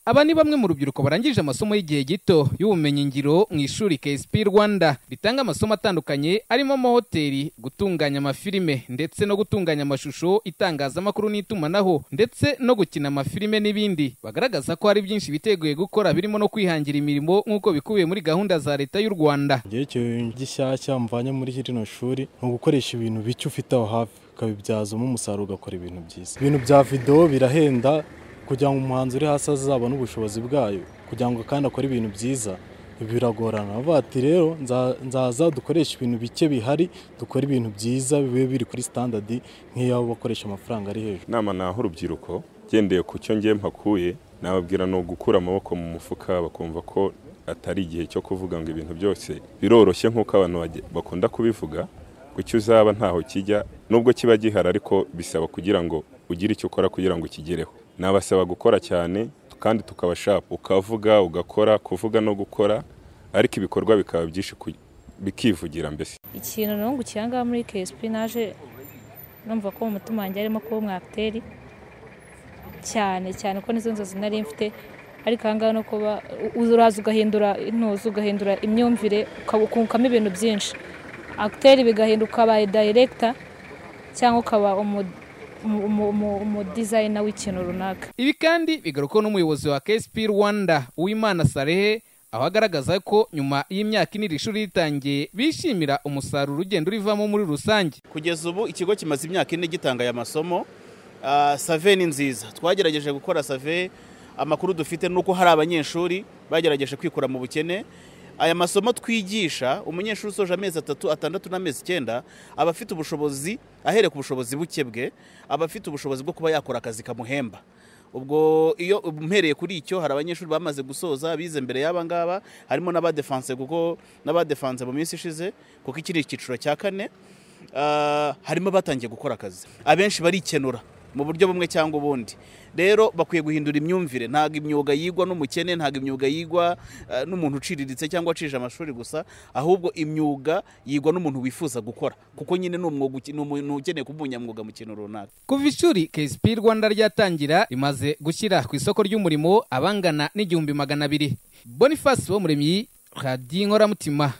Aba ni bamwe mu rubyiruko barangije amasomo y'igihe gito y'ubumenyi ngiro mu ishuri KSP Rwanda ritanga amasomo atandukanye arimo amahoteli, gutunganya amafilime ndetse no gutunganya amashusho, itangazamakuru n'itumanaho ndetse no gukina amafilime n'ibindi. Bagaragaza ko hari byinshi biteguye gukora birimo no kwihangira imirimo nk'uko bikubiye muri gahunda za leta y'u Rwanda. Igihe gishyashya mvanye muri rino shuri no gukoresha ibintu bicyo ufite aho hafi ukabibyazamo umusaruro ugakora ibintu byiza. Ibintu bya video birahenda kugira ngo umuhanzi uri hasi azabone ubushobozi bwayo, kugira ngo kandi akore ibintu byiza biragorana. Bati rero nzaza dukoresha ibintu bike bihari, dukora ibintu byiza bibe biri kuri standard nk'iyo bakoresha amafaranga ari hejuru. Nama naho urubyiruko gendeye ku cyo ngiye mpakuye, nababwira no gukura amaboko mu mufuka bakumva ko atari igihe cyo kuvuga ngo ibintu byose biroroshye nk'uko abantu bakunda kubivuga. Kucyo uzaba ntaho kijya, nubwo kiba gihari ariko bisaba kugira ngo ugire icyo ukora kugira ngo kigereho. Nabasaba gukora cyane kandi tukaba sharp, ukavuga ugakora, kuvuga no gukora, ariko ibikorwa bikaba byinshi bikivugira. Mbese ikintu no gukiyanga muri KSP naje numva ko mu mutima wanjye arimo kuba umwacteur cyane ko nizo nzozi nari mfite, ariko hanga no kuba uraza ugahindura intuzo, ugahindura imyumvire, ukabukamo ibintu byinshi. Acteur bigahinduka aba director cyangwa ukaba designer w'ikintu runaka. Ibi kandi bigaruka n'umuyobozi wa KSP Rwanda Uwimana Sarehe, aho agaragaza ko nyuma y'imyaka iri shuri ritangiye bishimira umusaruro ugenda urivamo muri rusange. Kugeza ubu ikigo kimaze imyaka 4 gitanga aya masomo. Save ni nziza, twagerageje gukora save. Amakuru dufite nuko hari abanyeshuri bagerageje kwikura mu bukene. Aya masomo twigisha, umunyeshuri usoje amezi 3, 6 n'amezi 9 aba afite ubushobozi, ahere ku bushobozi buke bwe, aba afite ubushobozi bwo kuba yakora akazi kamuhemba. Ubwo iyo umpereye kuri icyo, hari abanyeshuri bamaze gusoza bize mbere y'aba ngaba, harimo n'abadefanse kuko n'abadefanse mu minsi ishize kuko ikiri ikiciro cya 4, harimo batangiye gukora akazi. Abenshi barikenura mu buryo bumwe cyangwa ubundi. Rero bakwiye guhindura imyumvire, ntago imyuga yigwa n'umukene, ntago imyuga yigwa n'umuntu uciriritse cyangwa acije amashuri gusa, ahubwo imyuga yigwa n'umuntu wifuza gukora, kuko nyine n'umuntu ukeneye kuba umunyamwuga mu kintu runaka. Kuva ishuri KSP Rwanda ryatangira rimaze gushyira ku isoko ry'umurimo abangana n'1200. Boniface wo Muremyi, Radio Inkoramutima.